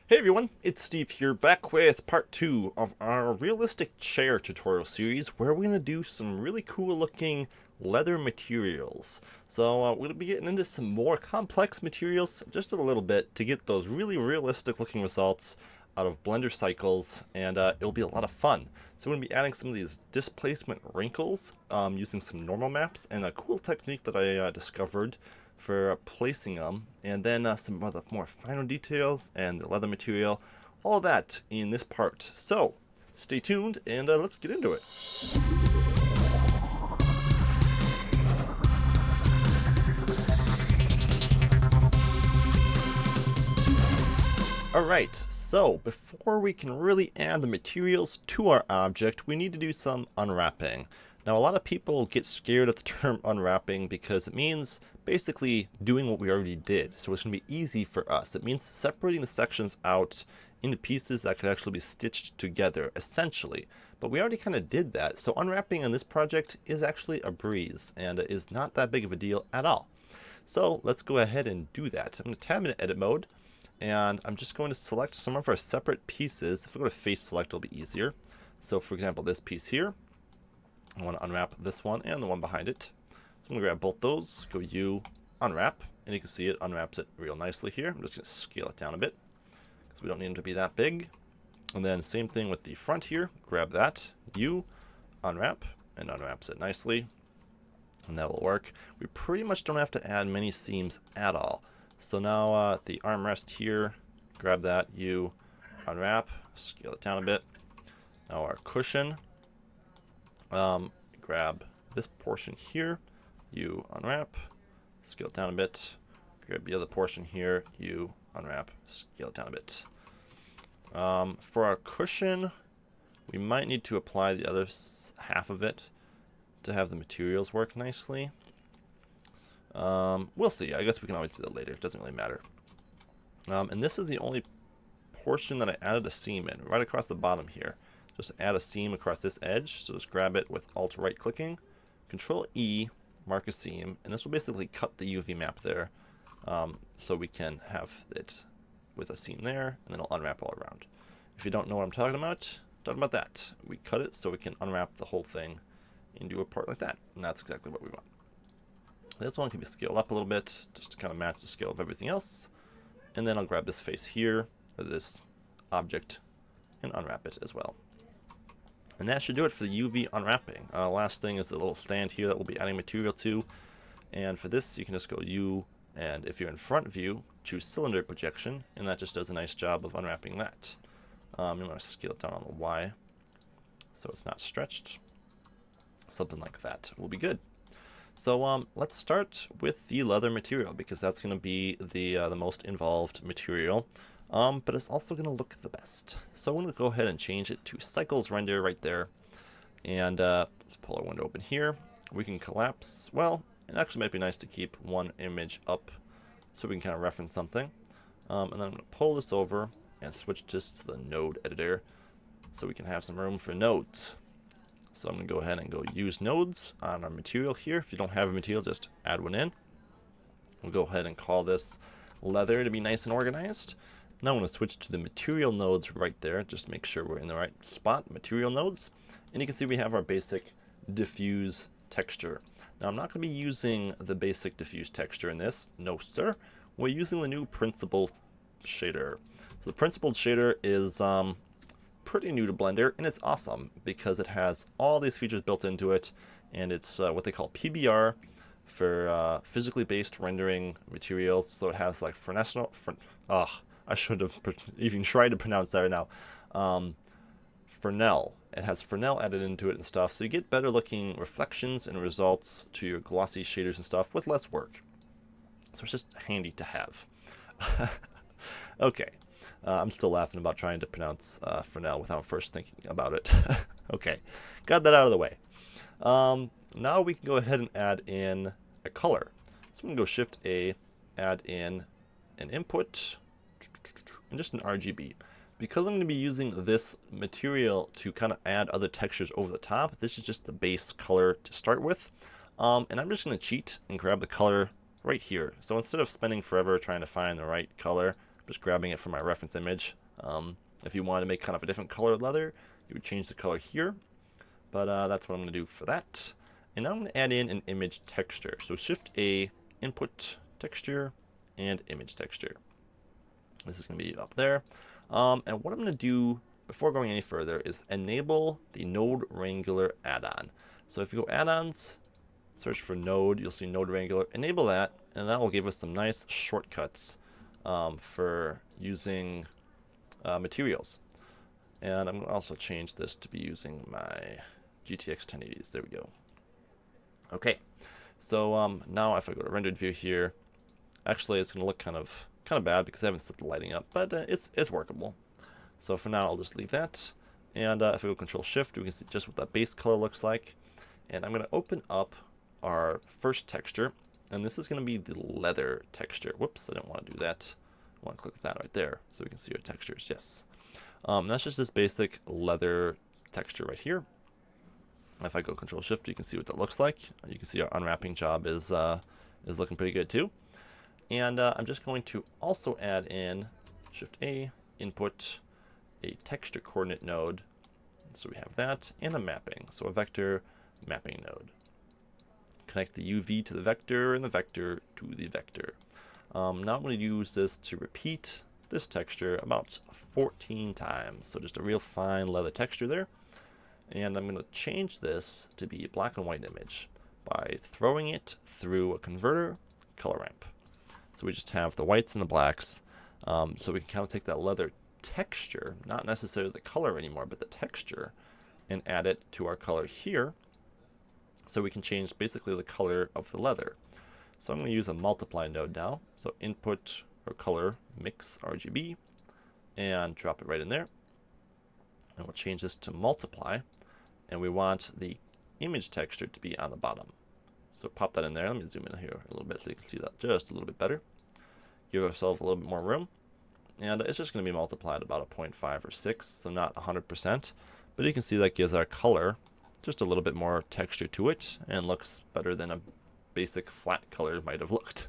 Hey everyone, it's Steve here, back with part 2 of our realistic chair tutorial series where we're going to do some really cool looking leather materials. So we're going to be getting into some more complex materials just a little bit to get those really realistic looking results out of Blender cycles, and it'll be a lot of fun. So we're going to be adding some of these displacement wrinkles using some normal maps and a cool technique that I discovered for placing them, and then some of the more final details and the leather material, all of that in this part. So stay tuned and let's get into it. Alright, so before we can really add the materials to our object, we need to do some unwrapping. Now, a lot of people get scared of the term unwrapping because it means basically doing what we already did. So it's going to be easy for us. It means separating the sections out into pieces that could actually be stitched together, essentially. But we already kind of did that. So unwrapping on this project is actually a breeze, and it is not that big of a deal at all. So let's go ahead and do that. I'm going to tab into edit mode, and I'm just going to select some of our separate pieces. If I go to face select, it'll be easier. So for example, this piece here, I want to unwrap this one and the one behind it. So I'm going to grab both those, go U, unwrap, and you can see it unwraps it real nicely here. I'm just going to scale it down a bit because we don't need them to be that big. And then same thing with the front here, grab that, U, unwrap, and unwraps it nicely. And that will work. We pretty much don't have to add many seams at all. So now the armrest here, grab that, U, unwrap, scale it down a bit. Now our cushion, grab this portion here, you unwrap, scale it down a bit, grab the other portion here, you unwrap, scale it down a bit. For our cushion, we might need to apply the other half of it to have the materials work nicely. We'll see. I guess we can always do that later. It doesn't really matter. And this is the only portion that I added a seam in, right across the bottom here. Just add a seam across this edge. So just grab it with Alt right clicking, Control E, mark a seam, and this will basically cut the UV map there. So we can have it with a seam there, and then it'll unwrap all around. If you don't know what I'm talking about that. We cut it so we can unwrap the whole thing and do a part like that. And that's exactly what we want. This one can be scaled up a little bit just to kind of match the scale of everything else. And then I'll grab this face here, or this object, and unwrap it as well. And that should do it for the UV unwrapping. Last thing is the little stand here that we'll be adding material to. And for this, you can just go U, and if you're in front view, choose cylinder projection, and that just does a nice job of unwrapping that. You want to scale it down on the Y so it's not stretched. Something like that will be good. So let's start with the leather material because that's going to be the most involved material. But it's also going to look the best. So I'm going to go ahead and change it to Cycles Render right there. And let's pull our window open here. We can collapse. Well, it actually might be nice to keep one image up so we can kind of reference something. And then I'm going to pull this over and switch this to the node editor so we can have some room for nodes. So I'm going to go ahead and go use nodes on our material here. If you don't have a material, just add one in. We'll go ahead and call this leather to be nice and organized. Now I'm going to switch to the material nodes right there, just to make sure we're in the right spot, material nodes. And you can see we have our basic diffuse texture. Now I'm not going to be using the basic diffuse texture in this, no sir. We're using the new principled shader. So the principled shader is pretty new to Blender, and it's awesome because it has all these features built into it, and it's what they call PBR for physically based rendering materials. So it has like I should have even tried to pronounce that right now. Fresnel. It has Fresnel added into it and stuff, so you get better looking reflections and results to your glossy shaders and stuff with less work. So it's just handy to have. Okay. I'm still laughing about trying to pronounce Fresnel without first thinking about it. Okay, got that out of the way. Now we can go ahead and add in a color. So I'm going to go Shift A, add in an input, and just an RGB. Because I'm going to be using this material to kind of add other textures over the top, this is just the base color to start with. And I'm just going to cheat and grab the color right here. So instead of spending forever trying to find the right color, just grabbing it from my reference image. If you wanted to make kind of a different colored leather, you would change the color here. But that's what I'm going to do for that. And now I'm going to add in an image texture. So Shift A, Input Texture, and Image Texture. This is going to be up there. And what I'm going to do before going any further is enable the Node Wrangler add-on. So if you go add-ons, search for Node, you'll see Node Wrangler. Enable that, and that will give us some nice shortcuts for using materials. And I'm going to also change this to be using my GTX 1080s. There we go. Okay, so now if I go to rendered view here, actually it's going to look kind of bad because I haven't set the lighting up, but it's workable. So for now I'll just leave that. And if I go Control Shift, we can see just what that base color looks like. And I'm going to open up our first texture, and this is going to be the leather texture. Whoops, I didn't want to do that. I want to click that right there so we can see our textures. Yes. That's just this basic leather texture right here. If I go Control Shift, you can see what that looks like. You can see our unwrapping job is looking pretty good too. And I'm just going to also add in Shift A, Input, a texture coordinate node. So we have that, and a mapping. So a vector mapping node. Connect the UV to the vector and the vector to the vector. Now I'm going to use this to repeat this texture about 14 times. So just a real fine leather texture there. And I'm going to change this to be a black and white image by throwing it through a converter color ramp. So we just have the whites and the blacks. So we can kind of take that leather texture, not necessarily the color anymore, but the texture, and add it to our color here. So we can change basically the color of the leather. So I'm going to use a multiply node now. So input or color mix RGB and drop it right in there. And we'll change this to multiply. And we want the image texture to be on the bottom. So pop that in there. Let me zoom in here a little bit so you can see that just a little bit better. Give ourselves a little bit more room. And it's just going to be multiplied about a 0.5 or 6, so not 100%. But you can see that gives our color just a little bit more texture to it and looks better than a basic flat color might have looked.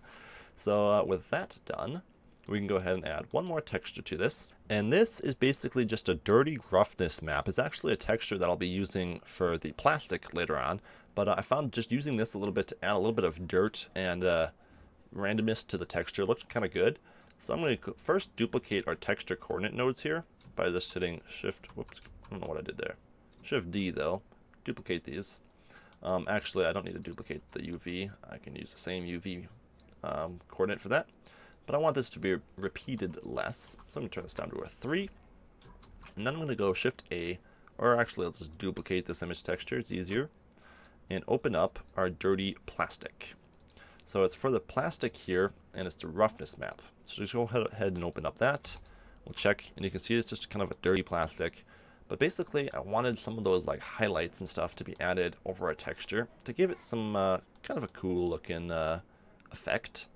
So with that done, we can go ahead and add one more texture to this. And this is basically just a dirty roughness map. It's actually a texture that I'll be using for the plastic later on. But I found just using this a little bit to add a little bit of dirt and randomness to the texture looks kind of good. So I'm going to first duplicate our texture coordinate nodes here by just hitting Shift, whoops, I don't know what I did there. Shift D though, duplicate these. Actually, I don't need to duplicate the UV. I can use the same UV coordinate for that. But I want this to be repeated less. So I'm going to turn this down to a 3. And then I'm going to go Shift A, or actually I'll just duplicate this image texture, it's easier. And open up our dirty plastic. So it's for the plastic here, and it's the roughness map. So just go ahead and open up that. We'll check, and you can see it's just kind of a dirty plastic. But basically, I wanted some of those like highlights and stuff to be added over our texture to give it some kind of a cool looking effect.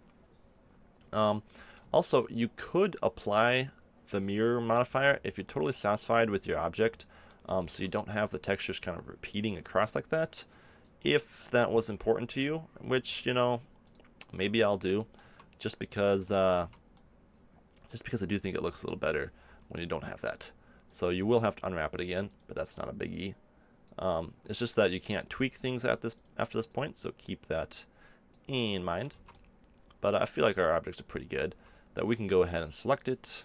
Also, you could apply the mirror modifier if you're totally satisfied with your object, so you don't have the textures kind of repeating across like that. If that was important to you, which, you know, maybe I'll do, just because I do think it looks a little better when you don't have that. So you will have to unwrap it again, but that's not a biggie. It's just that you can't tweak things after this point, so keep that in mind. But I feel like our objects are pretty good, that we can go ahead and select it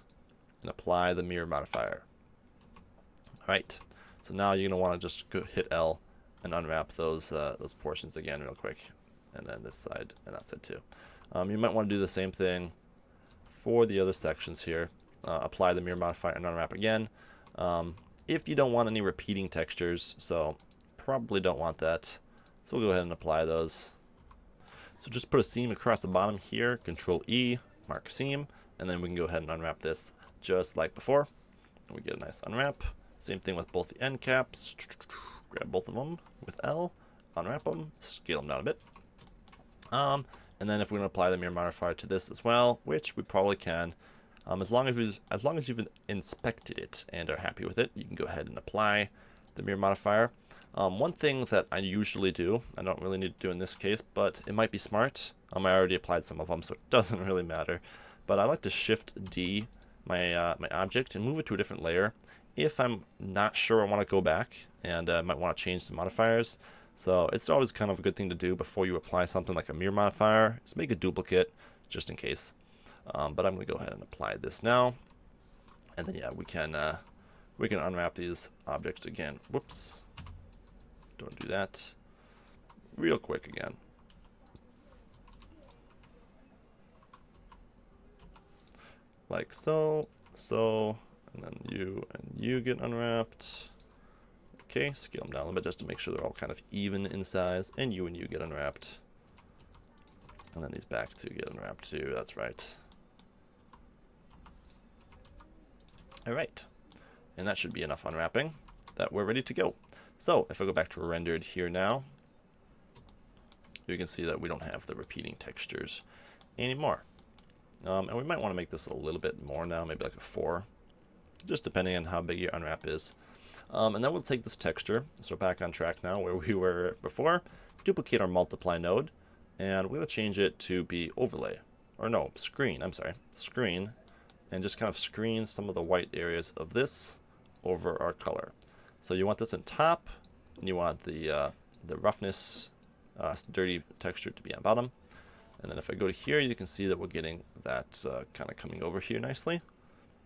and apply the mirror modifier. Alright, so now you're going to want to just go hit L and unwrap those portions again real quick, and then this side and that side too. You might want to do the same thing for the other sections here. Apply the mirror modifier and unwrap again. If you don't want any repeating textures, so probably don't want that. So we'll go ahead and apply those. So just put a seam across the bottom here, Control E, mark seam, and then we can go ahead and unwrap this just like before. And we get a nice unwrap. Same thing with both the end caps. Grab both of them with L, unwrap them, scale them down a bit. And then if we're going to apply the mirror modifier to this as well, which we probably can, as long as you've inspected it and are happy with it, you can go ahead and apply the mirror modifier. One thing that I usually do, I don't really need to do in this case, but it might be smart. I already applied some of them, so it doesn't really matter. but I like to Shift D my my object and move it to a different layer if I'm not sure I want to go back and might want to change some modifiers. So it's always kind of a good thing to do before you apply something like a mirror modifier, is make a duplicate just in case. But I'm going to go ahead and apply this now, and then yeah, we can unwrap these objects again. Whoops, don't do that. Real quick again. Like so, and then you get unwrapped. Okay, scale them down a little bit just to make sure they're all kind of even in size, and you get unwrapped. And then these back two get unwrapped too, that's right. Alright, and that should be enough unwrapping that we're ready to go. So, if I go back to rendered here now, you can see that we don't have the repeating textures anymore. And we might want to make this a little bit more now, maybe like a 4, just depending on how big your unwrap is. And then we'll take this texture, so back on track now where we were before, duplicate our multiply node, and we're going to change it to be overlay, or no, screen, I'm sorry, screen, and just kind of screen some of the white areas of this over our color. So you want this in top, and you want the roughness, dirty texture to be on bottom. And then if I go to here, you can see that we're getting that kind of coming over here nicely.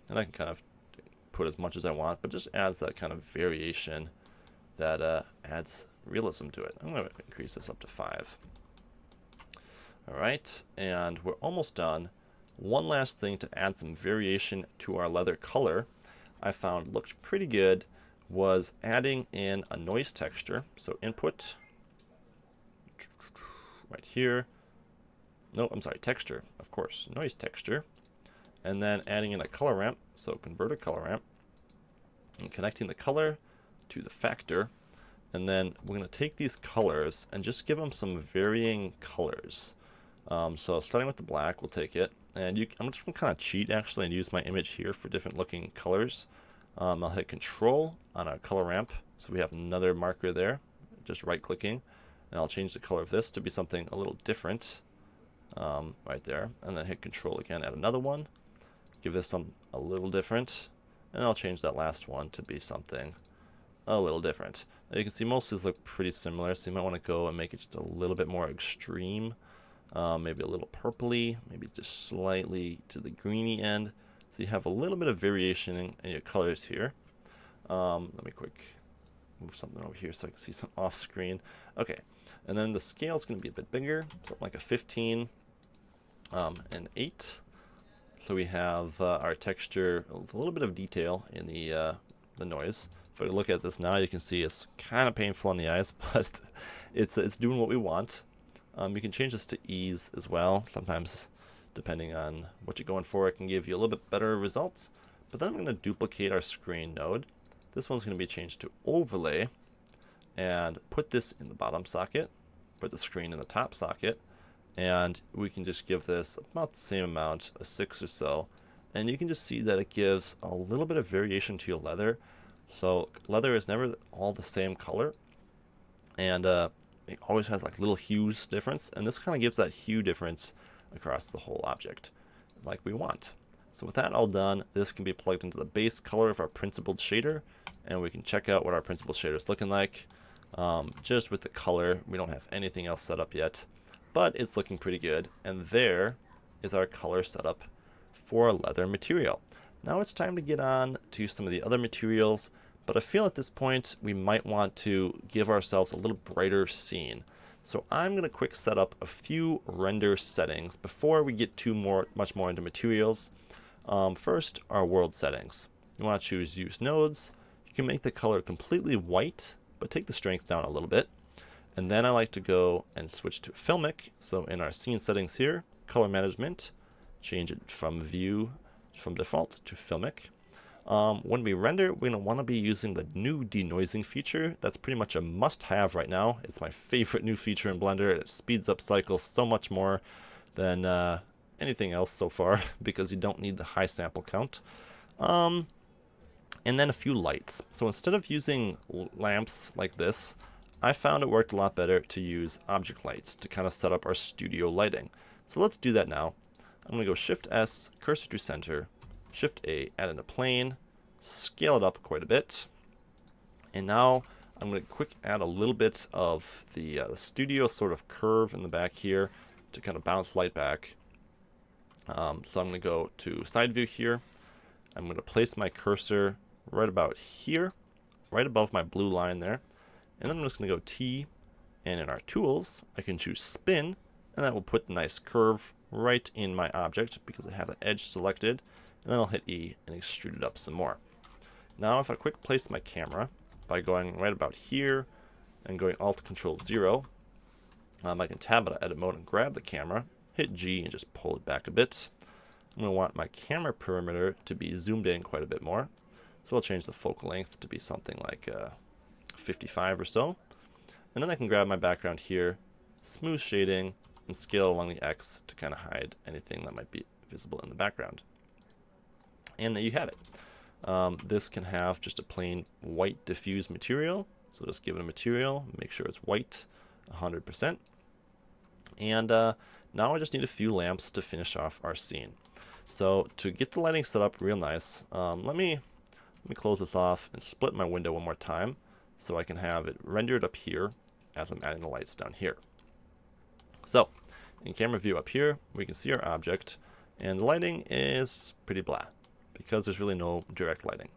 And I can kind of put as much as I want, but just adds that kind of variation that adds realism to it. I'm going to increase this up to 5. All right, and we're almost done. One last thing to add some variation to our leather color I found looked pretty good was adding in a noise texture. So input right here. No, I'm sorry, texture, of course, noise texture. And then adding in a color ramp, so convert a color ramp, and connecting the color to the factor. And then we're going to take these colors and just give them some varying colors. So starting with the black, we'll take it. And I'm just going to kind of cheat actually and use my image here for different looking colors. I'll hit Control on our color ramp, so we have another marker there, just right clicking. And I'll change the color of this to be something a little different. Right there, and then hit Control again, add another one, give this a little different, and I'll change that last one to be something a little different. Now you can see most of these look pretty similar, so you might want to go and make it just a little bit more extreme, maybe a little purpley, maybe just slightly to the greeny end, so you have a little bit of variation in your colors here. Let me quick move something over here so I can see some off screen. Okay, and then the scale is going to be a bit bigger, something like a 15 and 8. So we have our texture, a little bit of detail in the noise. If I look at this now, you can see it's kind of painful on the eyes, but it's doing what we want. You can change this to ease as well. Sometimes, depending on what you're going for, it can give you a little bit better results. But then I'm going to duplicate our screen node. This one's going to be changed to overlay, and put this in the bottom socket, put the screen in the top socket, and we can just give this about the same amount, a 6 or so, and you can just see that it gives a little bit of variation to your leather. So leather is never all the same color, and it always has like little hues difference, and this kind of gives that hue difference across the whole object like we want. So with that all done, this can be plugged into the base color of our principled shader, and we can check out what our principled shader is looking like. Just with the color, we don't have anything else set up yet, but it's looking pretty good. And there is our color setup for leather material. Now it's time to get on to some of the other materials, but I feel at this point we might want to give ourselves a little brighter scene. So I'm going to quick set up a few render settings before we get much more into materials. First, our world settings. You want to choose use nodes. You can make the color completely white, but take the strength down a little bit. And then I like to go and switch to filmic. So in our scene settings here, color management, change it from view from default to filmic. When we render, we're going to want to be using the new denoising feature. That's pretty much a must-have right now. It's my favorite new feature in Blender. It speeds up cycles so much more than anything else so far because you don't need the high sample count. And then a few lights. So instead of using lamps like this, I found it worked a lot better to use object lights to kind of set up our studio lighting. So let's do that now. I'm going to go Shift S, cursor to center, Shift A, add in a plane, scale it up quite a bit. And now I'm going to quick add a little bit of the studio sort of curve in the back here to kind of bounce light back. So I'm going to go to side view here. I'm going to place my cursor right about here, right above my blue line there. And then I'm just going to go T, and in our tools, I can choose spin, and that will put a nice curve right in my object because I have the edge selected. And then I'll hit E and extrude it up some more. Now if I quick place my camera by going right about here and going Alt Control 0, I can tab out of edit mode and grab the camera, hit G and just pull it back a bit. I'm going to want my camera perimeter to be zoomed in quite a bit more. So I'll change the focal length to be something like 55 or so. And then I can grab my background here, smooth shading, and scale along the X to kind of hide anything that might be visible in the background. And there you have it. This can have just a plain white diffuse material. So just give it a material, make sure it's white 100%. And now I just need a few lamps to finish off our scene. So to get the lighting set up real nice, let me close this off and split my window one more time so I can have it rendered up here as I'm adding the lights down here. So in camera view up here, we can see our object, and the lighting is pretty blah because there's really no direct lighting.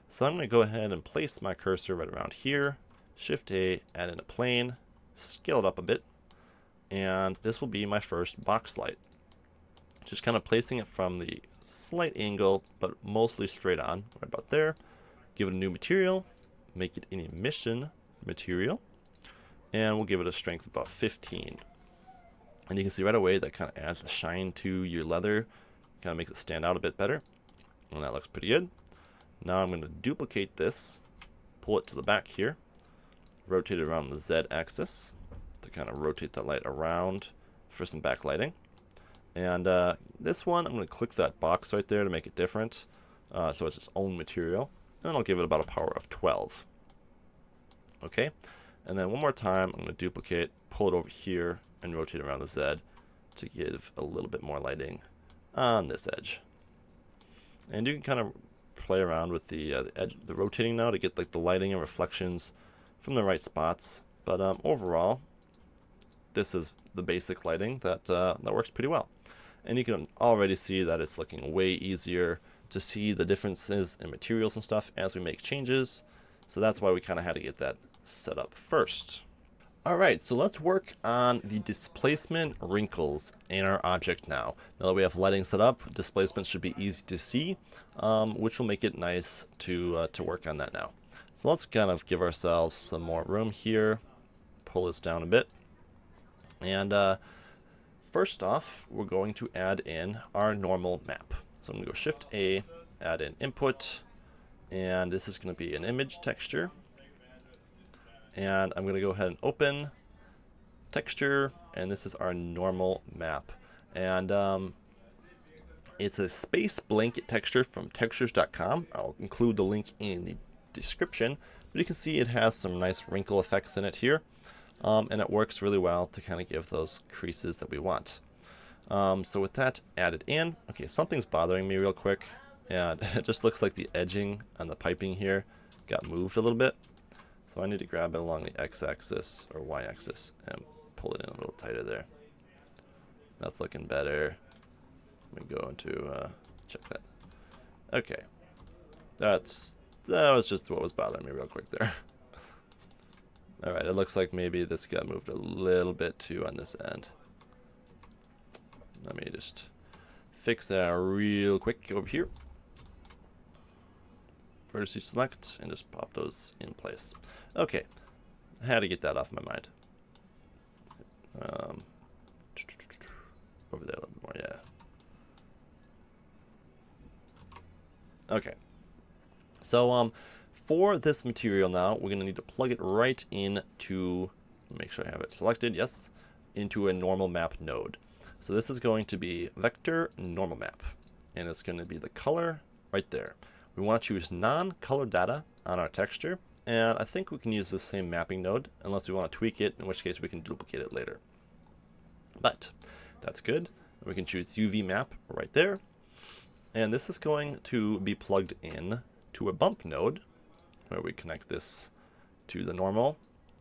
So I'm going to go ahead and place my cursor right around here, Shift A, add in a plane, scale it up a bit, and this will be my first box light. Just kind of placing it from the slight angle, but mostly straight on, right about there. Give it a new material, make it an emission material, and we'll give it a strength of about 15. And you can see right away that kind of adds a shine to your leather, kind of makes it stand out a bit better, and that looks pretty good. Now I'm going to duplicate this, pull it to the back here, rotate it around the Z axis to kind of rotate that light around for some backlighting. And this one, I'm going to click that box right there to make it different, so it's its own material. And then I'll give it about a power of 12. Okay, and then one more time, I'm going to duplicate, pull it over here, and rotate around the Z to give a little bit more lighting on this edge. And you can kind of play around with the edge, the rotating now to get like the lighting and reflections from the right spots. But overall, this is the basic lighting that works pretty well. And you can already see that it's looking way easier to see the differences in materials and stuff as we make changes. So that's why we kind of had to get that set up first. Alright, so let's work on the displacement wrinkles in our object now. Now that we have lighting set up, displacement should be easy to see, which will make it nice to work on that now. So let's kind of give ourselves some more room here, pull this down a bit, and first off, we're going to add in our normal map. So I'm going to go Shift A, add in input, and this is going to be an image texture. And I'm going to go ahead and open texture, and this is our normal map. And it's a space blanket texture from textures.com. I'll include the link in the description, but you can see it has some nice wrinkle effects in it here. And it works really well to kind of give those creases that we want. So with that added in, okay, something's bothering me real quick, and it just looks like the edging on the piping here got moved a little bit. So I need to grab it along the x-axis or y-axis and pull it in a little tighter there. That's looking better. Let me go into check that. Okay, that was just what was bothering me real quick there. All right, it looks like maybe this got moved a little bit too on this end. Let me just fix that real quick over here. Vertices select and just pop those in place. Okay, I had to get that off my mind. Over there a little bit more, yeah. Okay, so for this material now, we're going to need to plug it right into, make sure I have it selected, yes, into a normal map node. So this is going to be vector normal map, and it's going to be the color right there. We want to choose non-color data on our texture, and I think we can use the same mapping node unless we want to tweak it, in which case we can duplicate it later. But that's good. We can choose UV map right there. And this is going to be plugged in to a bump node, where we connect this to the normal,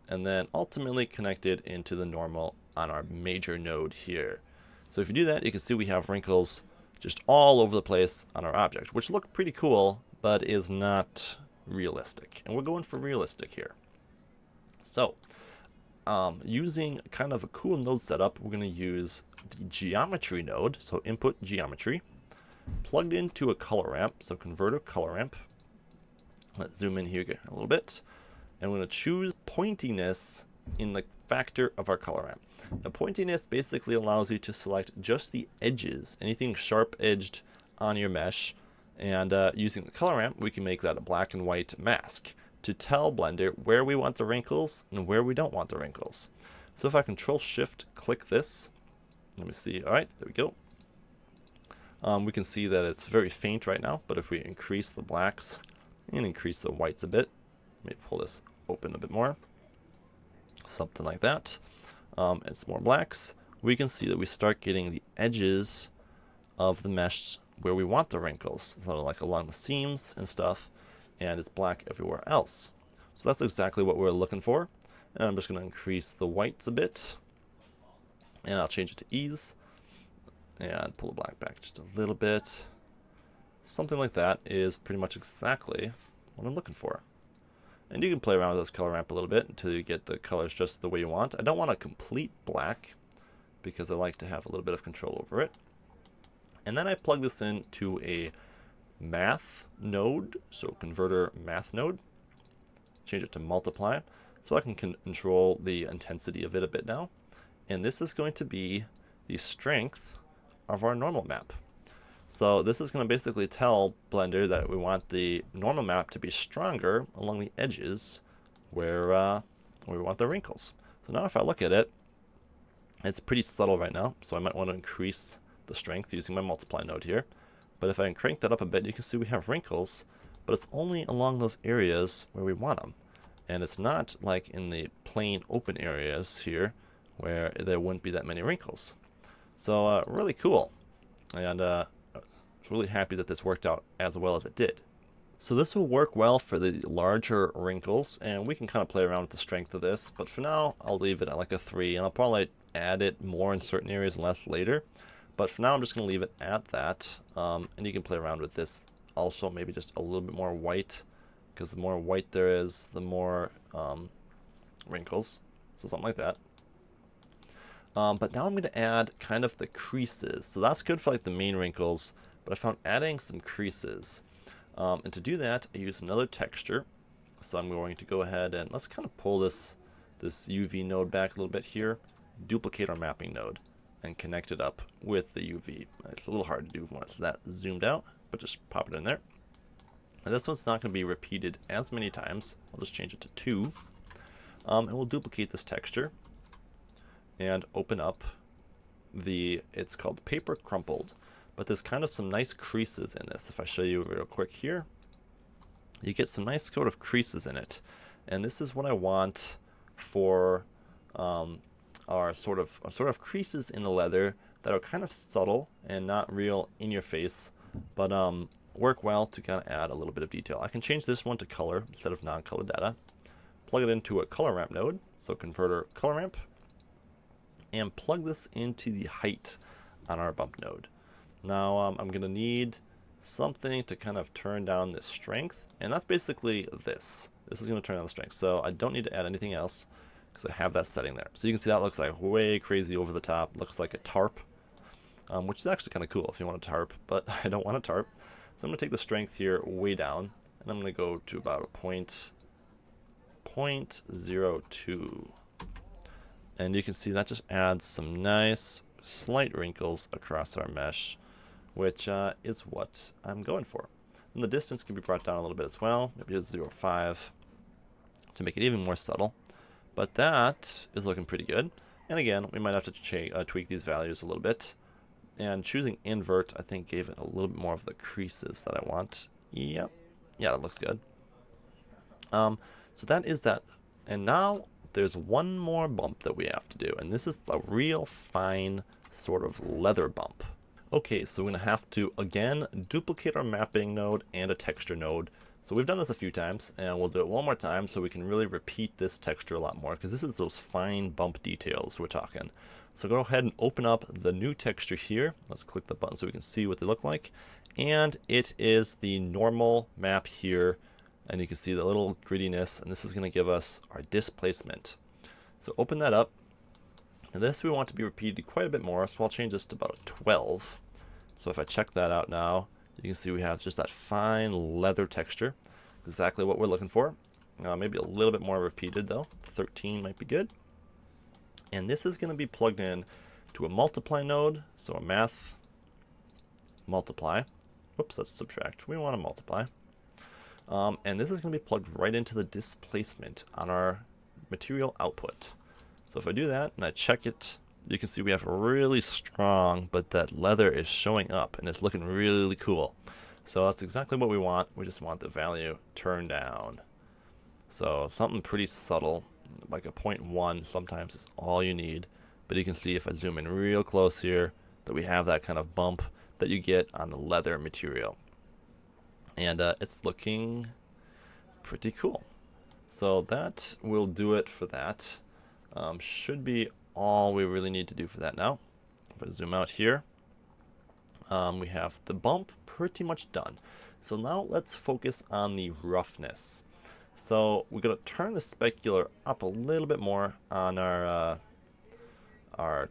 and then ultimately connect it into the normal on our major node here. So if you do that, you can see we have wrinkles just all over the place on our object, which look pretty cool, but is not realistic. And we're going for realistic here. So using kind of a cool node setup, we're going to use the geometry node, so input geometry, plugged into a color ramp, so converter color ramp. Let's zoom in here a little bit, and we're going to choose pointiness in the factor of our color ramp. Now pointiness basically allows you to select just the edges, anything sharp edged on your mesh, and using the color ramp we can make that a black and white mask to tell Blender where we want the wrinkles and where we don't want the wrinkles. So if I Control Shift click this, let me see, alright, there we go. We can see that it's very faint right now, but if we increase the blacks and increase the whites a bit, let me pull this open a bit more, something like that, and some more blacks, we can see that we start getting the edges of the mesh where we want the wrinkles, so like along the seams and stuff, and it's black everywhere else. So that's exactly what we're looking for. And I'm just going to increase the whites a bit, and I'll change it to ease, and pull the black back just a little bit. Something like that is pretty much exactly what I'm looking for. And you can play around with this color ramp a little bit until you get the colors just the way you want. I don't want a complete black because I like to have a little bit of control over it. And then I plug this into a math node, so converter math node. Change it to multiply so I can control the intensity of it a bit now. And this is going to be the strength of our normal map. So this is going to basically tell Blender that we want the normal map to be stronger along the edges where we want the wrinkles. So now if I look at it, it's pretty subtle right now, so I might want to increase the strength using my multiply node here. But if I can crank that up a bit, you can see we have wrinkles, but it's only along those areas where we want them. And it's not like in the plain open areas here where there wouldn't be that many wrinkles. So really cool. And really happy that this worked out as well as it did. So this will work well for the larger wrinkles, and we can kind of play around with the strength of this, but for now I'll leave it at like a 3, and I'll probably add it more in certain areas and less later. But for now I'm just going to leave it at that, and you can play around with this also, maybe just a little bit more white, because the more white there is, the more wrinkles, so something like that. But now I'm going to add kind of the creases, so that's good for like the main wrinkles, but I found adding some creases. And to do that, I use another texture. So I'm going to go ahead and let's kind of pull this UV node back a little bit here, duplicate our mapping node, and connect it up with the UV. It's a little hard to do when it's that zoomed out, but just pop it in there. And this one's not going to be repeated as many times. I'll just change it to 2. And we'll duplicate this texture and open up it's called Paper Crumpled. But there's kind of some nice creases in this. If I show you real quick here, you get some nice coat of creases in it. And this is what I want for our sort of creases in the leather that are kind of subtle and not real in your face, but work well to kind of add a little bit of detail. I can change this one to color instead of non-color data. Plug it into a color ramp node, so converter color ramp, and plug this into the height on our bump node. Now I'm going to need something to kind of turn down this strength, and that's basically this. This is going to turn down the strength, so I don't need to add anything else because I have that setting there. So you can see that looks like way crazy over the top, looks like a tarp, which is actually kind of cool if you want a tarp, but I don't want a tarp. So I'm going to take the strength here way down, and I'm going to go to about a 0.02. And you can see that just adds some nice slight wrinkles across our mesh, which is what I'm going for. And the distance can be brought down a little bit as well, maybe just 0.5 to make it even more subtle. But that is looking pretty good. And again, we might have to tweak these values a little bit. And choosing invert, I think, gave it a little bit more of the creases that I want. Yep. Yeah, that looks good. So that is that. And now there's one more bump that we have to do. And this is a real fine sort of leather bump. Okay, so we're going to have to, again, duplicate our mapping node and a texture node. So we've done this a few times, and we'll do it one more time so we can really repeat this texture a lot more, because this is those fine bump details we're talking. So go ahead and open up the new texture here. Let's click the button so we can see what they look like. And it is the normal map here, and you can see the little grittiness, and this is going to give us our displacement. So open that up. And this we want to be repeated quite a bit more, so I'll change this to about a 12. So if I check that out now, you can see we have just that fine leather texture, exactly what we're looking for. Maybe a little bit more repeated though. 13 might be good. And this is going to be plugged in to a multiply node, so a math multiply. Whoops, that's subtract. We want to multiply. And this is going to be plugged right into the displacement on our material output. So if I do that and I check it, you can see we have really strong, but that leather is showing up and it's looking really cool. So that's exactly what we want. We just want the value turned down. So something pretty subtle, like a 0.1 sometimes is all you need. But you can see if I zoom in real close here, that we have that kind of bump that you get on the leather material. And it's looking pretty cool. So that will do it for that. Should be all we really need to do for that now. If I zoom out here, we have the bump pretty much done. So now let's focus on the roughness. So we're going to turn the specular up a little bit more on our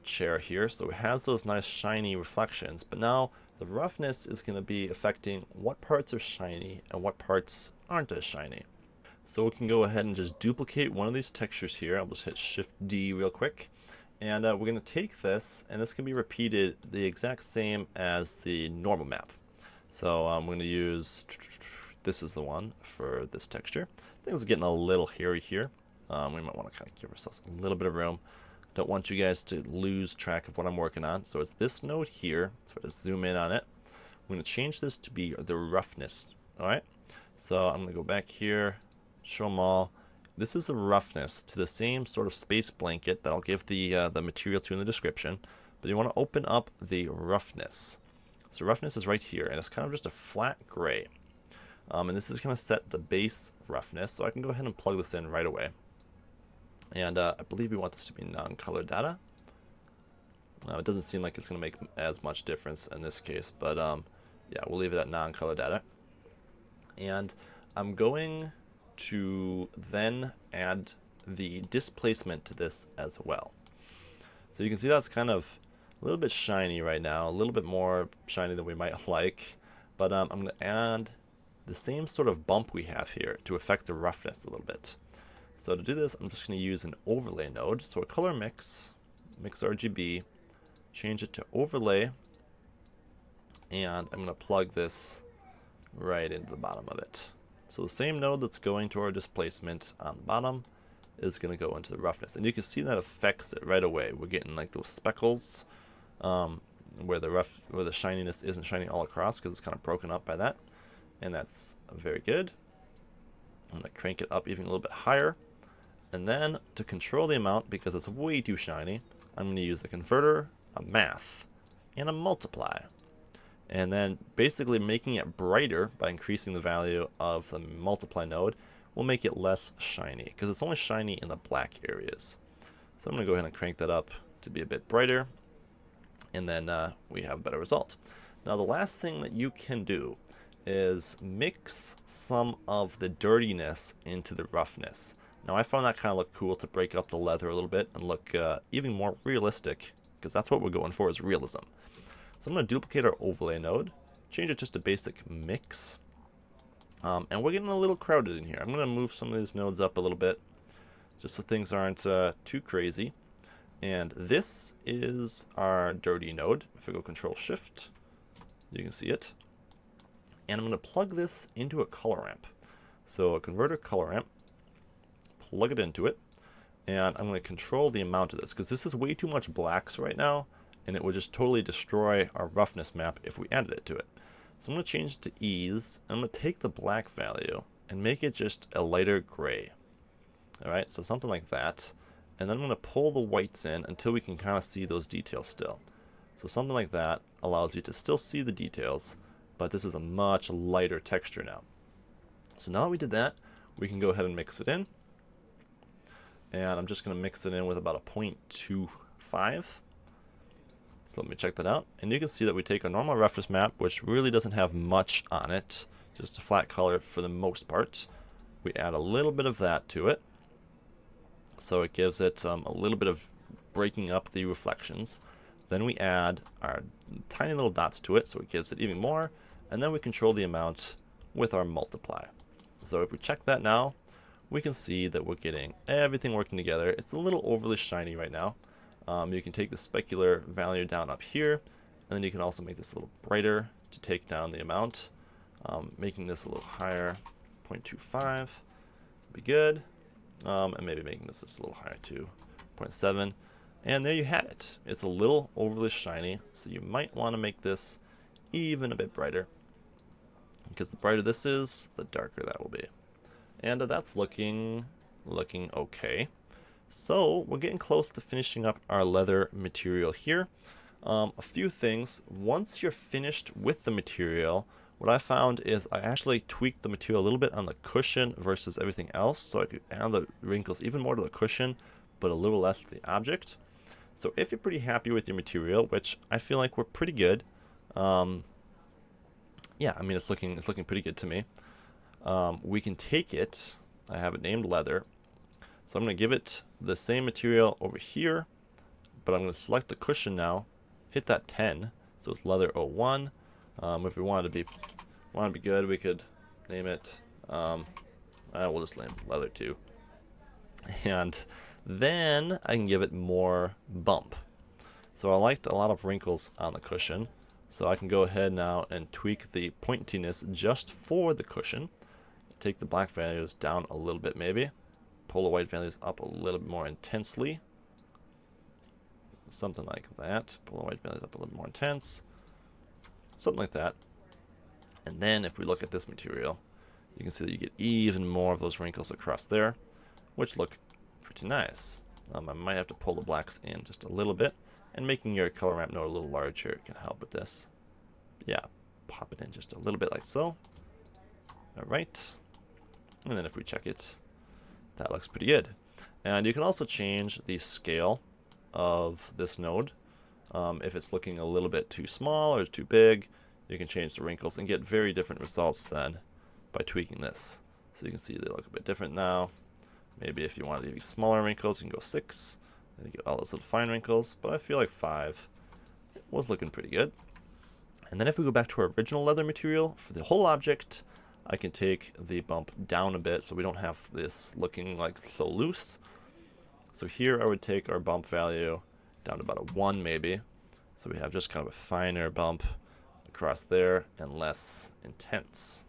chair here, so it has those nice shiny reflections. But now the roughness is going to be affecting what parts are shiny and what parts aren't as shiny. So we can go ahead and just duplicate one of these textures here. I'll just hit Shift D real quick. And we're going to take this, and this can be repeated the exact same as the normal map. So I'm going to use, this is the one for this texture. Things are getting a little hairy here. We might want to kind of give ourselves a little bit of room. Don't want you guys to lose track of what I'm working on. So it's this node here. So let's zoom in on it. I'm going to change this to be the roughness. All right. So I'm going to go back here, show them all. This is the roughness to the same sort of space blanket that I'll give the material to in the description. But you want to open up the roughness. So roughness is right here, and it's kind of just a flat gray. And this is going to set the base roughness, so I can go ahead and plug this in right away. And I believe we want this to be non-color data. It doesn't seem like it's going to make as much difference in this case, but yeah, we'll leave it at non-color data. And I'm going to then add the displacement to this as well. So you can see that's kind of a little bit shiny right now, a little bit more shiny than we might like, but I'm going to add the same sort of bump we have here to affect the roughness a little bit. So to do this, I'm just going to use an overlay node. So a color mix RGB, change it to overlay, and I'm going to plug this right into the bottom of it. So the same node that's going to our displacement on the bottom is going to go into the roughness. And you can see that affects it right away. We're getting like those speckles where the shininess isn't shining all across because it's kind of broken up by that. And that's very good. I'm going to crank it up even a little bit higher. And then to control the amount, because it's way too shiny, I'm going to use the converter, a math, and a multiply. And then basically making it brighter by increasing the value of the multiply node will make it less shiny, because it's only shiny in the black areas. So I'm going to go ahead and crank that up to be a bit brighter, and then we have a better result. Now the last thing that you can do is mix some of the dirtiness into the roughness. Now I found that kind of look cool to break up the leather a little bit and look even more realistic, because that's what we're going for, is realism. So I'm going to duplicate our overlay node, change it just to basic mix, and we're getting a little crowded in here. I'm going to move some of these nodes up a little bit, just so things aren't too crazy. And this is our dirty node. If I go Control Shift, you can see it. And I'm going to plug this into a color ramp. So a converter color ramp, plug it into it, and I'm going to control the amount of this, because this is way too much blacks right now, and it would just totally destroy our roughness map if we added it to it. So I'm going to change it to ease. I'm going to take the black value and make it just a lighter gray. Alright, so something like that. And then I'm going to pull the whites in until we can kind of see those details still. So something like that allows you to still see the details, but this is a much lighter texture now. So now that we did that, we can go ahead and mix it in. And I'm just going to mix it in with about a 0.25. So let me check that out. And you can see that we take a normal roughness map, which really doesn't have much on it, just a flat color for the most part. We add a little bit of that to it. So it gives it a little bit of breaking up the reflections. Then we add our tiny little dots to it, so it gives it even more. And then we control the amount with our multiply. So if we check that now, we can see that we're getting everything working together. It's a little overly shiny right now. You can take the specular value down up here, and then you can also make this a little brighter to take down the amount. Making this a little higher, 0.25 be good. And maybe making this just a little higher too, 0.7. And there you have it. It's a little overly shiny, so you might want to make this even a bit brighter. Because the brighter this is, the darker that will be. And that's looking okay. So we're getting close to finishing up our leather material here. A few things. Once you're finished with the material, what I found is I actually tweaked the material a little bit on the cushion versus everything else, so I could add the wrinkles even more to the cushion, but a little less to the object. So if you're pretty happy with your material, which I feel like we're pretty good, yeah, I mean it's looking pretty good to me. We can take it. I have it named leather, so I'm going to give it the same material over here, but I'm going to select the cushion now, hit that 10, so it's leather 01. If we wanted to be good, we could name it. We'll just name it leather 2, and then I can give it more bump. So I liked a lot of wrinkles on the cushion, so I can go ahead now and tweak the pointiness just for the cushion. Take the black values down a little bit maybe. Pull the white values up a little bit more intensely. Something like that. Pull the white values up a little more intense. Something like that. And then if we look at this material, you can see that you get even more of those wrinkles across there, which look pretty nice. I might have to pull the blacks in just a little bit, and making your color map node a little larger can help with this. Yeah, pop it in just a little bit like so. Alright. And then if we check it, that looks pretty good. And you can also change the scale of this node. If it's looking a little bit too small or too big, you can change the wrinkles and get very different results then by tweaking this. So you can see they look a bit different now. Maybe if you wanted even smaller wrinkles, you can go 6. And you get all those little fine wrinkles, but I feel like 5 was looking pretty good. And then if we go back to our original leather material, for the whole object, I can take the bump down a bit so we don't have this looking like so loose. So here I would take our bump value down to about a 1 maybe. So we have just kind of a finer bump across there and less intense.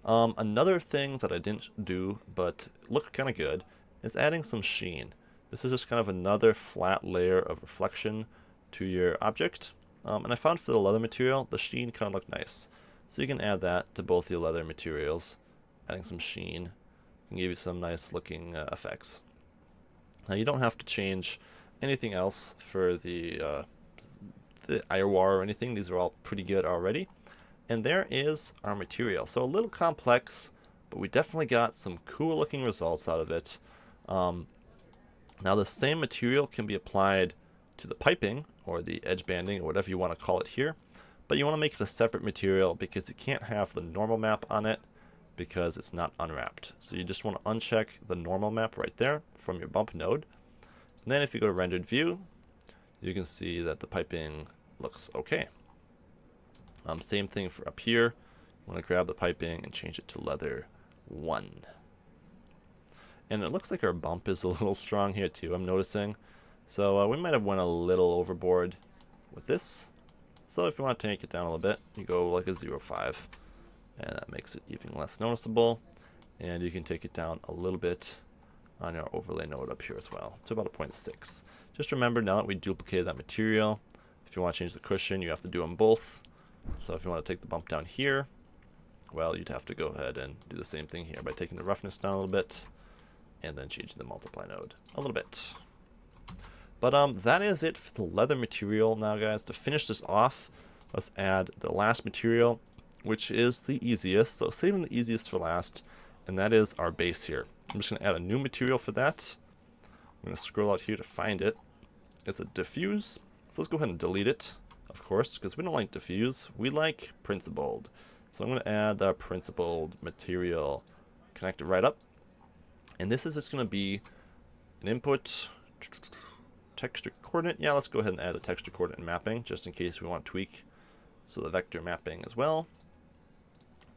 Another thing that I didn't do but looked kind of good is adding some sheen. This is just kind of another flat layer of reflection to your object. And I found for the leather material, the sheen kind of looked nice. So you can add that to both your leather materials. Adding some sheen can give you some nice looking effects. Now you don't have to change anything else for the Iroar or anything. These are all pretty good already. And there is our material. So a little complex, but we definitely got some cool looking results out of it. Now the same material can be applied to the piping or the edge banding or whatever you want to call it here. But you want to make it a separate material because you can't have the normal map on it because it's not unwrapped. So you just want to uncheck the normal map right there from your bump node. And then if you go to rendered view, you can see that the piping looks okay. Same thing for up here. You want to grab the piping and change it to leather 1. And it looks like our bump is a little strong here too, I'm noticing. So we might have went a little overboard with this. So if you want to take it down a little bit, you go like a 0.5. And that makes it even less noticeable. And you can take it down a little bit on your overlay node up here as well, to about a 0.6. Just remember, now that we duplicated that material, if you want to change the cushion, you have to do them both. So if you want to take the bump down here, well, you'd have to go ahead and do the same thing here by taking the roughness down a little bit and then changing the multiply node a little bit. But that is it for the leather material. Now, guys, to finish this off, let's add the last material, which is the easiest. So saving the easiest for last, and that is our base here. I'm just going to add a new material for that. I'm going to scroll out here to find it. It's a diffuse. So let's go ahead and delete it, of course, because we don't like diffuse. We like principled. So I'm going to add the principled material. Connect it right up. And this is just going to be an input texture coordinate. Yeah, let's go ahead and add the texture coordinate mapping just in case we want to tweak. So the vector mapping as well.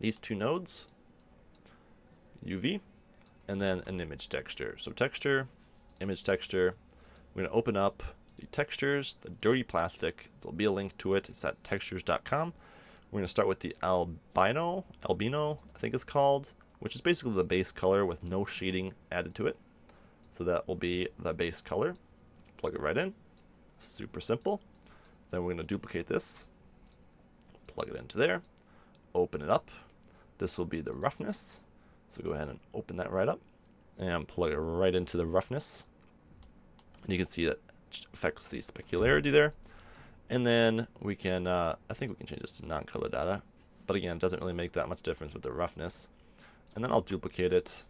These two nodes, UV, and then an image texture. So texture, image texture. We're going to open up the textures, the dirty plastic. There'll be a link to it. It's at textures.com. We're going to start with the albino, I think it's called, which is basically the base color with no shading added to it. So that will be the base color. Plug it right in. Super simple. Then we're going to duplicate this. Plug it into there. Open it up. This will be the roughness. So go ahead and open that right up. And plug it right into the roughness. And you can see that affects the specularity there. And then we can, I think we can change this to non-color data. But again, it doesn't really make that much difference with the roughness. And then I'll duplicate it,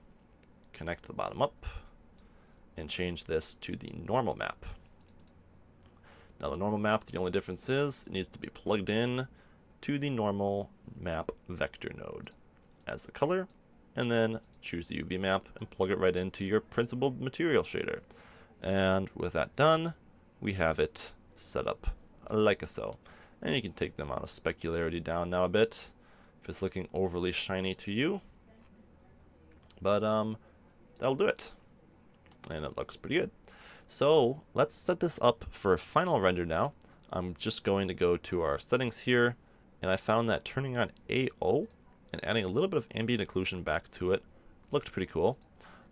connect the bottom up, and change this to the normal map. Now the normal map, the only difference is it needs to be plugged in to the normal map vector node as the color, and then choose the UV map and plug it right into your principled material shader. And with that done, we have it set up like so. And you can take the amount of specularity down now a bit if it's looking overly shiny to you. But that'll do it. And it looks pretty good. So let's set this up for a final render now. I'm just going to go to our settings here, and I found that turning on AO and adding a little bit of ambient occlusion back to it looked pretty cool.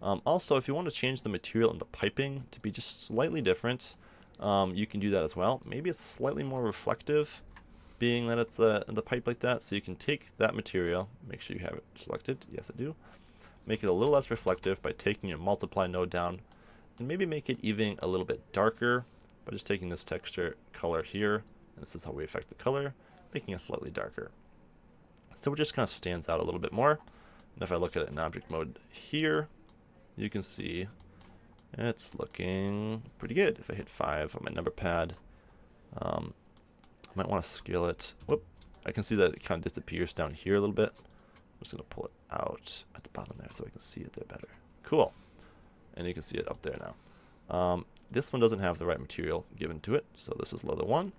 Also, if you want to change the material and the piping to be just slightly different, you can do that as well. Maybe it's slightly more reflective, being that it's in the pipe like that. So you can take that material, make sure you have it selected. Yes, I do. Make it a little less reflective by taking your multiply node down, and maybe make it even a little bit darker by just taking this texture color here, and this is how we affect the color, making it slightly darker. So it just kind of stands out a little bit more. And if I look at it in object mode here, you can see it's looking pretty good. If I hit 5 on my number pad, I might want to scale it. Whoop! I can see that it kind of disappears down here a little bit. I'm just going to pull it out at the bottom there so I can see it there better. Cool. And you can see it up there now. This one doesn't have the right material given to it, so this is leather 1.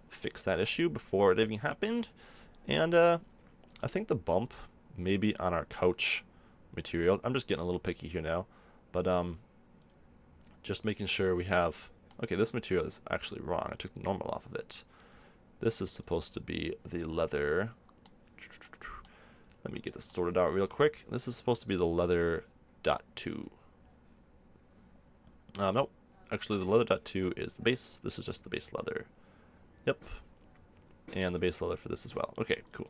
Fix that issue before it even happened. And I think the bump may be on our couch material. I'm just getting a little picky here now, but just making sure we have... Okay, this material is actually wrong. I took the normal off of it. This is supposed to be the leather... Let me get this sorted out real quick. This is supposed to be the leather .2. Nope. Actually, the leather .2 is the base. This is just the base leather. Yep. And the base leather for this as well. Okay, cool.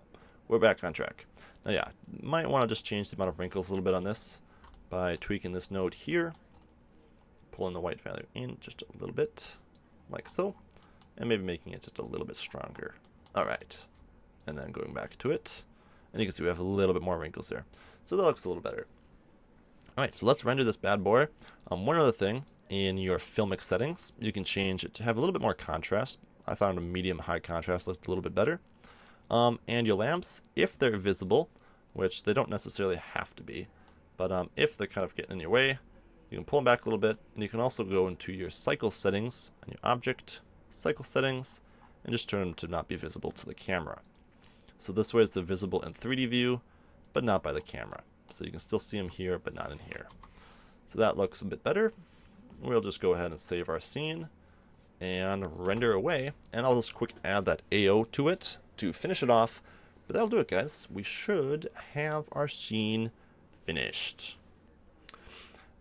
We're back on track. Now, yeah, might want to just change the amount of wrinkles a little bit on this by tweaking this node here. Pulling the white value in just a little bit, like so. And maybe making it just a little bit stronger. All right. And then going back to it. And you can see we have a little bit more wrinkles there. So that looks a little better. Alright, so let's render this bad boy. One other thing, in your filmic settings, you can change it to have a little bit more contrast. I found a medium high contrast looked a little bit better. And your lamps, if they're visible, which they don't necessarily have to be, but if they're kind of getting in your way, you can pull them back a little bit. And you can also go into your cycle settings and your object, cycle settings, and just turn them to not be visible to the camera. So this way it's visible in 3D view, but not by the camera. So you can still see them here, but not in here. So that looks a bit better. We'll just go ahead and save our scene and render away. And I'll just quick add that AO to it to finish it off. But that'll do it, guys. We should have our scene finished.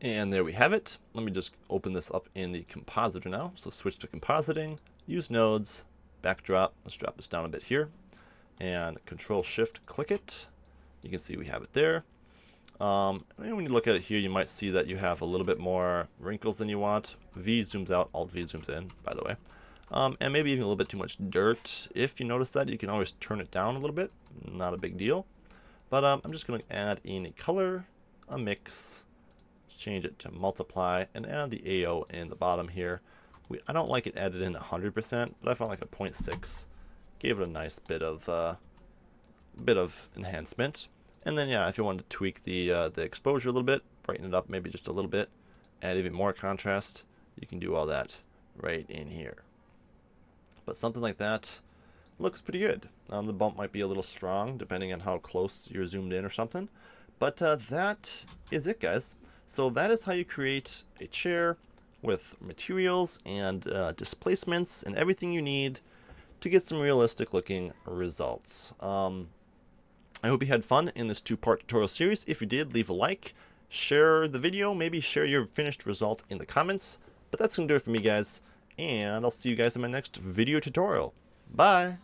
And there we have it. Let me just open this up in the compositor now. So switch to compositing, use nodes, backdrop. Let's drop this down a bit here. And Control-Shift, click it. You can see we have it there. And when you look at it here, you might see that you have a little bit more wrinkles than you want. V zooms out, Alt V zooms in, by the way. And maybe even a little bit too much dirt. If you notice that, you can always turn it down a little bit. Not a big deal. But I'm just going to add in a color, a mix, change it to multiply, and add the AO in the bottom here. I don't like it added in 100%, but I found like a 0.6 gave it a nice bit of enhancement. And then yeah, if you wanted to tweak the exposure a little bit, brighten it up maybe just a little bit, add even more contrast, you can do all that right in here. But something like that looks pretty good. The bump might be a little strong depending on how close you're zoomed in or something. But that is it, guys. So that is how you create a chair with materials and displacements and everything you need to get some realistic looking results. I hope you had fun in this 2-part tutorial series. If you did, leave a like, share the video, maybe share your finished result in the comments. But that's going to do it for me, guys, and I'll see you guys in my next video tutorial. Bye!